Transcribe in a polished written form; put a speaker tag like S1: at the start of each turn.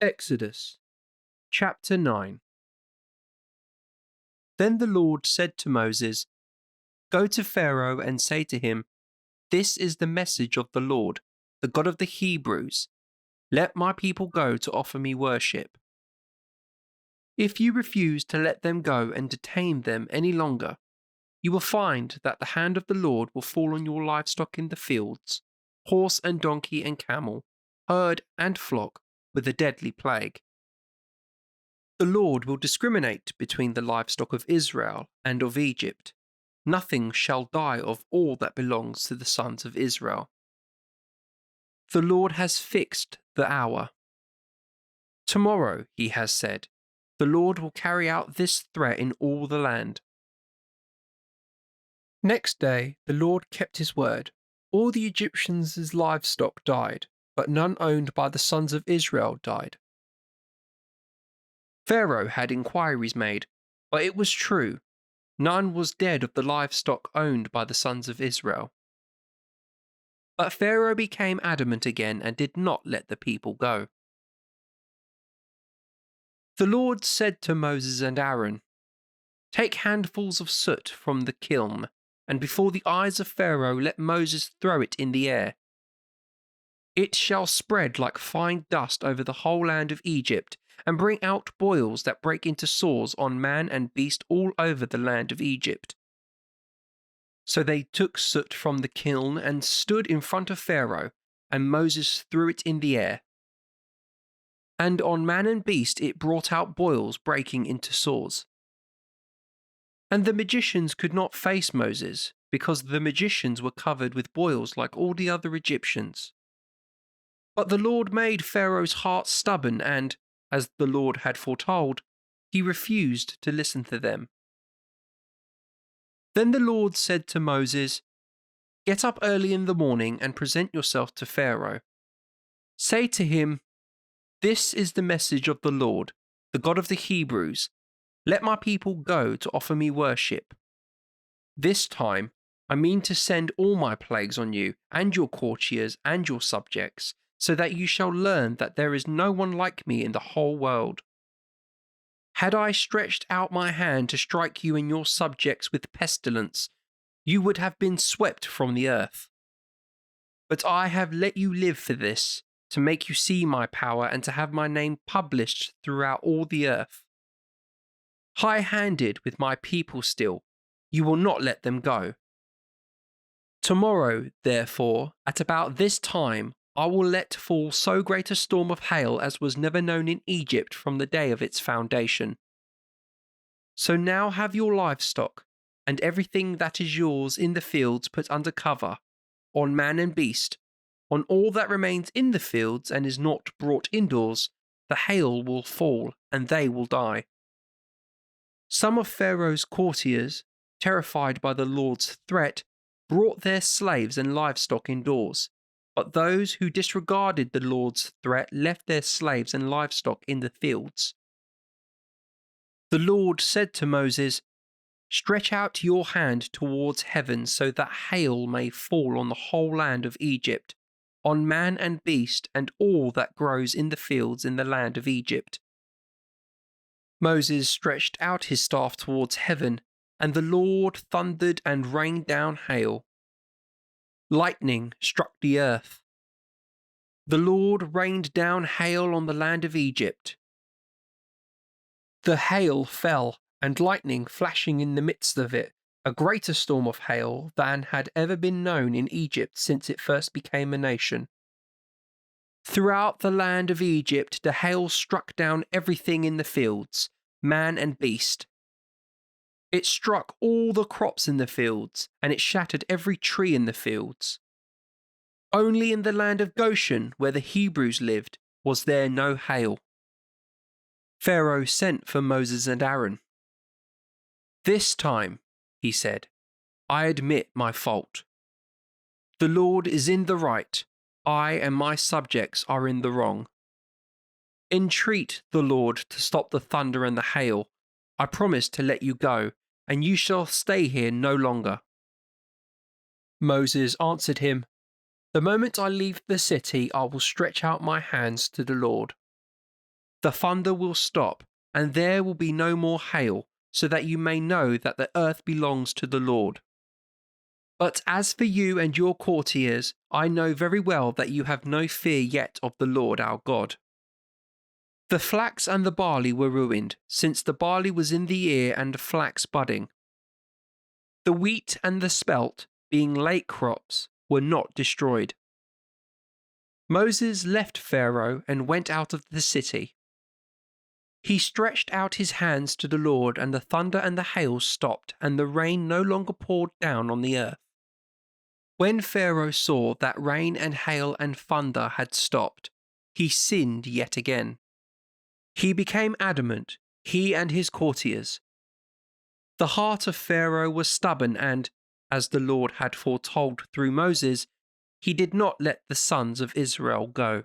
S1: Exodus chapter 9. Then the Lord said to Moses, "Go to Pharaoh and say to him, 'This is the message of the Lord, the God of the Hebrews. Let my people go to offer me worship.' If you refuse to let them go and detain them any longer, you will find that the hand of the Lord will fall on your livestock in the fields, horse and donkey and camel, herd and flock, with a deadly plague. The Lord will discriminate between the livestock of Israel and of Egypt. Nothing shall die of all that belongs to the sons of Israel. The Lord has fixed the hour. Tomorrow, he has said, the Lord will carry out this threat in all the land." Next day, the Lord kept his word. All the Egyptians' livestock died, but none owned by the sons of Israel died. Pharaoh had inquiries made, but it was true. None was dead of the livestock owned by the sons of Israel. But Pharaoh became adamant again and did not let the people go. The Lord said to Moses and Aaron, "Take handfuls of soot from the kiln, and before the eyes of Pharaoh let Moses throw it in the air. It shall spread like fine dust over the whole land of Egypt, and bring out boils that break into sores on man and beast all over the land of Egypt." So they took soot from the kiln and stood in front of Pharaoh, and Moses threw it in the air. And on man and beast it brought out boils breaking into sores. And the magicians could not face Moses, because the magicians were covered with boils like all the other Egyptians. But the Lord made Pharaoh's heart stubborn and, as the Lord had foretold, he refused to listen to them. Then the Lord said to Moses, "Get up early in the morning and present yourself to Pharaoh. Say to him, 'This is the message of the Lord, the God of the Hebrews. Let my people go to offer me worship. This time I mean to send all my plagues on you and your courtiers and your subjects, so that you shall learn that there is no one like me in the whole world. Had I stretched out my hand to strike you and your subjects with pestilence, you would have been swept from the earth. But I have let you live for this, to make you see my power and to have my name published throughout all the earth. High-handed with my people still, you will not let them go. Tomorrow, therefore, at about this time, I will let fall so great a storm of hail as was never known in Egypt from the day of its foundation. So now have your livestock, and everything that is yours in the fields put under cover, on man and beast, on all that remains in the fields and is not brought indoors, the hail will fall, and they will die." Some of Pharaoh's courtiers, terrified by the Lord's threat, brought their slaves and livestock indoors. But those who disregarded the Lord's threat left their slaves and livestock in the fields. The Lord said to Moses, "Stretch out your hand towards heaven so that hail may fall on the whole land of Egypt, on man and beast and all that grows in the fields in the land of Egypt." Moses stretched out his staff towards heaven, and the Lord thundered and rained down hail. Lightning struck the earth. The Lord rained down hail on the land of Egypt. The hail fell, and lightning flashing in the midst of it, a greater storm of hail than had ever been known in Egypt since it first became a nation. Throughout the land of Egypt the hail struck down everything in the fields, man and beast. It struck all the crops in the fields, and it shattered every tree in the fields. Only in the land of Goshen, where the Hebrews lived, was there no hail. Pharaoh sent for Moses and Aaron. "This time," he said, "I admit my fault. The Lord is in the right, I and my subjects are in the wrong. Entreat the Lord to stop the thunder and the hail. I promise to let you go, and you shall stay here no longer." Moses answered him, "The moment I leave the city, I will stretch out my hands to the Lord." The thunder will stop, and there will be no more hail, so that you may know that the earth belongs to the Lord. But as for you and your courtiers, I know very well that you have no fear yet of the Lord our God. The flax and the barley were ruined, since the barley was in the ear and the flax budding. The wheat and the spelt, being late crops, were not destroyed. Moses left Pharaoh and went out of the city. He stretched out his hands to the Lord, and the thunder and the hail stopped, and the rain no longer poured down on the earth. When Pharaoh saw that rain and hail and thunder had stopped, he sinned yet again. He became adamant, he and his courtiers. The heart of Pharaoh was stubborn, and, as the Lord had foretold through Moses, he did not let the sons of Israel go.